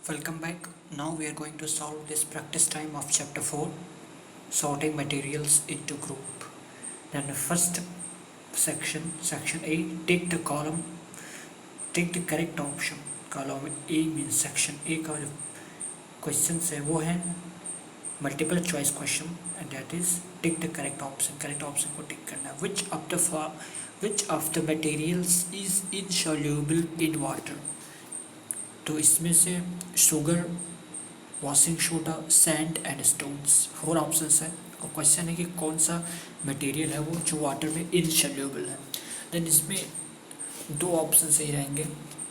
Welcome back. Now we are going to solve this practice time of chapter 4, sorting materials into group. Then the first section A, take the column, take the correct option. Column A means section A का जो questions है वो है multiple choice question and that is take the correct option. Correct option को tick करना है. Which of the materials is insoluble in water? तो इसमें से sugar, washing soda, sand and stones 4 options है और क्वेश्चन है कि कौन सा मटेरियल है वो जो वाटर में इनसोल्यूबल है. देन इसमें 2 ऑप्शन सही रहेंगे,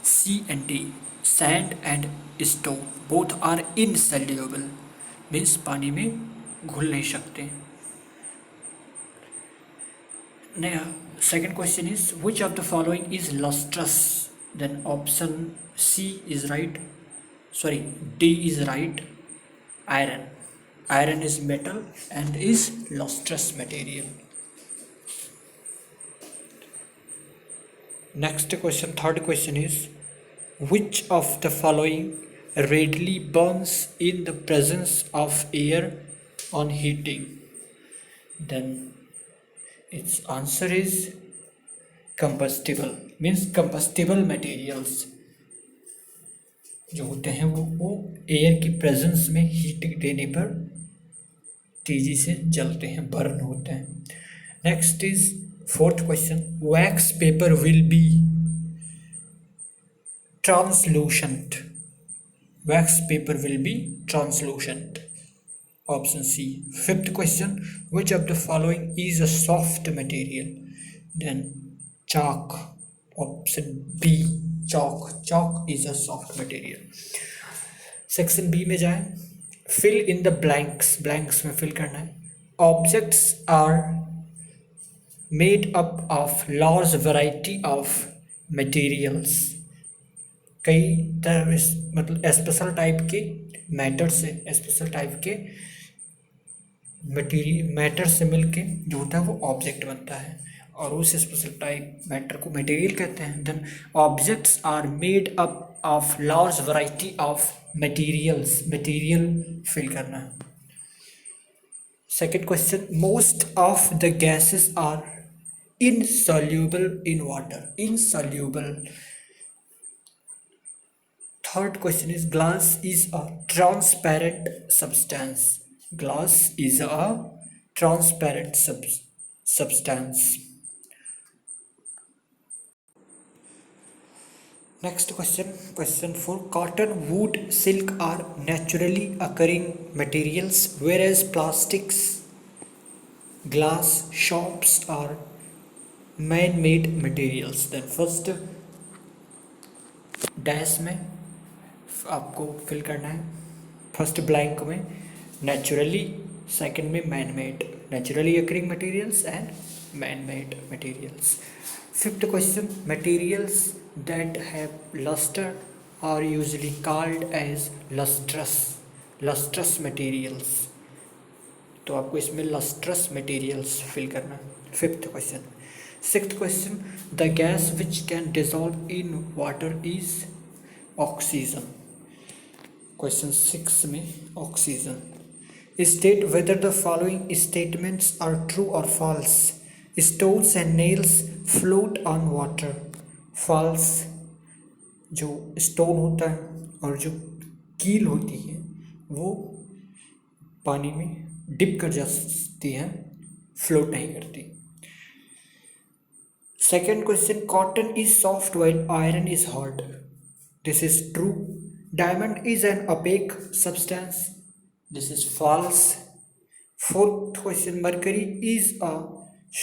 C and D. Sand and stone both are insoluble means पानी में घुल नहीं सकते. Second question is which of the following is lustrous? Then option C is right. Sorry, D is right. Iron. Iron is metal and is lustrous material. Next question, third question is which of the following readily burns in the presence of air on heating? Then its answer is combustible. Means combustible materials जो होते हैं वो air की presence में heat देने पर तेजी से जलते हैं, बर्न होते हैं. Next is fourth question, wax paper will be translucent. Wax paper will be translucent. Option C. Fifth question, which of the following is a soft material? Then chalk. Option B, chalk. Chalk is a soft material. Section B में जाएं, fill in the blanks. Blanks में fill करना है. Objects are made up of large variety of materials. कई तरह मतलब special type के matter से, स्पेशल टाइप के मटेरियल मैटर से मिलके जो होता है वो ऑब्जेक्ट बनता है और उस स्पेशल टाइप मैटर को मटेरियल कहते हैं. Then objects are made up of large variety of materials. Material fill करना है. Second question, most of the gases are insoluble in water. Insoluble. Third question is glass is a transparent substance. Glass is a transparent substance. Next question 4. Cotton, wood, silk are naturally occurring materials, whereas plastics, glass, shops are man-made materials. Then first dash में आपको fill करना है. First blank में naturally, second में man made. Naturally occurring materials and man made materials. Fifth question, materials that have luster are usually called as lustrous materials. तो आपको इसमें lustrous materials fill करना है. Fifth question. Sixth question, the gas which can dissolve in water is oxygen. Question 6 में oxygen. State whether the following statements are true or false. Stones and nails float on water. False. जो stone होता है और जो कील होती है वो पानी में डिप कर जाती है, फ्लोट नहीं करती. Second question, cotton is soft while iron is hard. This is true. Diamond is an opaque substance. This is false. Fourth question, mercury is a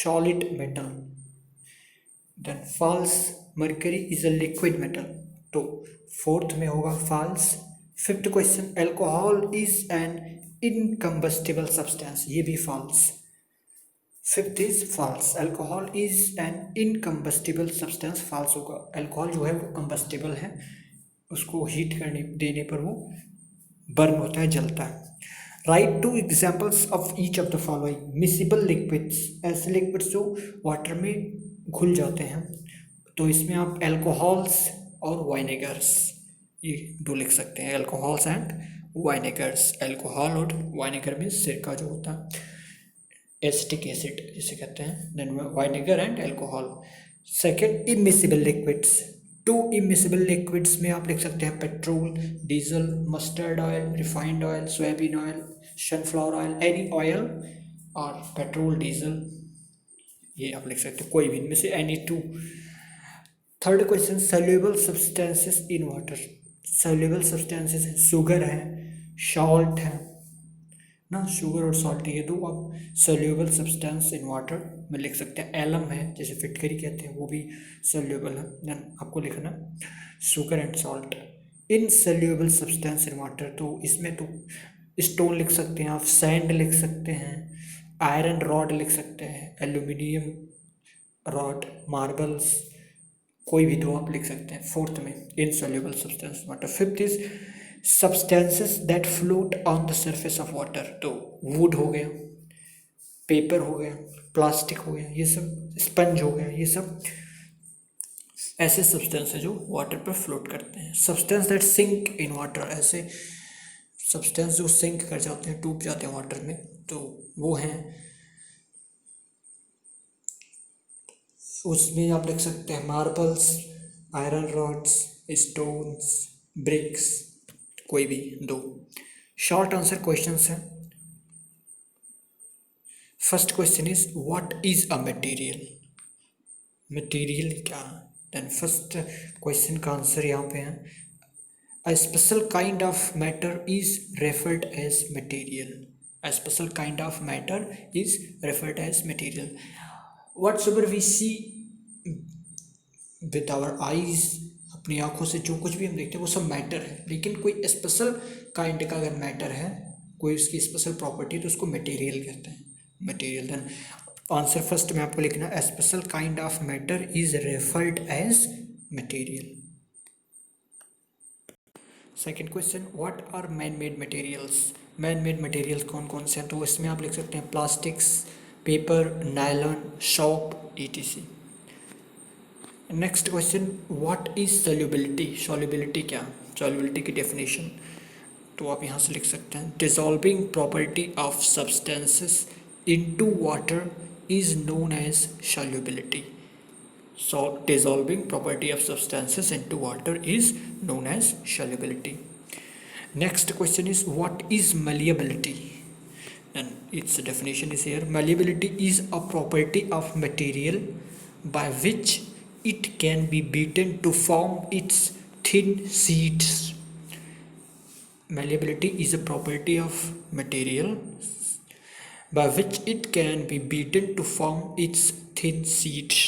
solid metal. Then false. Mercury is a liquid metal. तो fourth में होगा false. Fifth question, alcohol is an incombustible substance. ये भी false. Fifth is false. Alcohol is an incombustible substance. False होगा. Alcohol जो है वो combustible है, उसको हीट करने देने पर वो बर्न होता है, जलता है. Right two examples of each of the following. Miscible liquids, ऐसे लिक्विड्स जो वाटर में घुल जाते हैं. तो इसमें आप एल्कोहल्स और वाइनेगर्स ये दो लिख सकते हैं, अल्कोहल्स एंड वाइनेगर्स। अल्कोहल और वाइनेगर में सिरका जो होता है, एसिटिक एसिड जिसे कहते हैं, then vinegar and alcohol. Second, immiscible liquids. Two immiscible liquids में आप लिख सकते हैं petrol, diesel, mustard oil, refined oil, soybean oil, sunflower oil, any oil और पेट्रोल, डीजल, ये आप लिख सकते हैं कोई भी इनमें से any two. Third question, soluble substances in water. Soluble substances है, शुगर है, सॉल्ट है ना, शुगर और सॉल्ट, ये दो आप सोल्यूबल सब्सटेंस इन वाटर में लिख सकते हैं। एलम है जैसे फिटकरी कहते हैं, वो भी सोल्यूबल है, देन आपको लिखना sugar and salt in soluble substance in water. तो इसमें तो स्टोन लिख सकते हैं आप, सैंड लिख सकते हैं, आयरन रॉड लिख सकते हैं, एल्यूमिनियम रॉड, मार्बल्स, कोई भी दो आप लिख सकते हैं फोर्थ में, insoluble substance water. Fifth is substances that float on the surface of water. तो वुड हो गया, पेपर हो गया, प्लास्टिक हो गया, ये सब, स्पंज हो गया, ये सब ऐसे सब्सटेंस है जो वाटर पर फ्लोट करते हैं। Substance that sink in water, ऐसे सब्सटेंस जो सिंक कर जाते हैं, डूब जाते हैं वाटर में, तो वो हैं, उसमें आप लिख सकते हैं marbles, iron rods, stones, bricks, कोई भी दो। शॉर्ट आंसर क्वेश्चंस हैं। First question is what is a material. Material क्या है? देन फर्स्ट क्वेश्चन का आंसर यहाँ पे है, a special kind of matter is referred as material. A special kind of matter is referred as material. Whatsoever we see with our eyes, अपनी आंखों से जो कुछ भी हम देखते हैं वो सब मैटर है, लेकिन कोई स्पेशल काइंड का अगर मैटर है, कोई उसकी स्पेशल प्रॉपर्टी, तो उसको मटेरियल कहते हैं, मटेरियल। देन आंसर फर्स्ट में आपको लिखना है, special kind of matter is referred as material. Second question, what are man made materials. Man made materials कौन कौन से हैं? तो इसमें आप लिख सकते हैं plastics, paper, nylon, soap, etc। Next question, what is solubility. Solubility क्या, सॉल्युबिलिटी की डेफिनेशन, तो आप यहाँ से लिख सकते हैं, dissolving property of substances into water is known as solubility. So dissolving property of substances into water is known as solubility. Next question is what is malleability, and its definition is here, malleability is a property of material by which it can be beaten to form its thin sheets. Malleability is a property of material by which it can be beaten to form its thin sheets.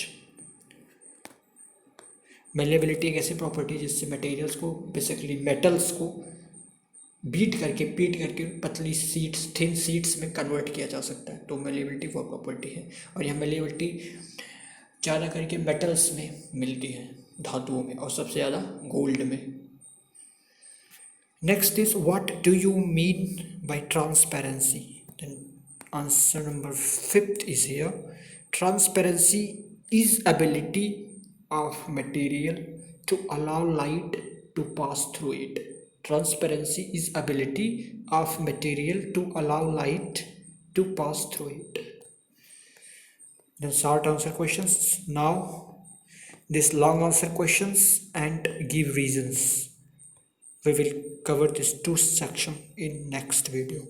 Malleability एक ऐसी property जिससे materials को, basically metals को beat करके, पीट करके पतली seats, thin seats में कन्वर्ट किया जा सकता है। तो मेलेबिलिटी वो प्रॉपर्टी है, और यह मेलेबिलिटी ज़्यादा करके मेटल्स में मिलती है, धातुओं में, और सबसे ज़्यादा गोल्ड में। Next is what do you mean by transparency. Then answer number fifth is here, transparency is ability of material to allow light to pass through it. Transparency is ability of material to allow light to pass through it. Then short answer questions. Now this long answer questions and give reasons. We will cover this two section in next video.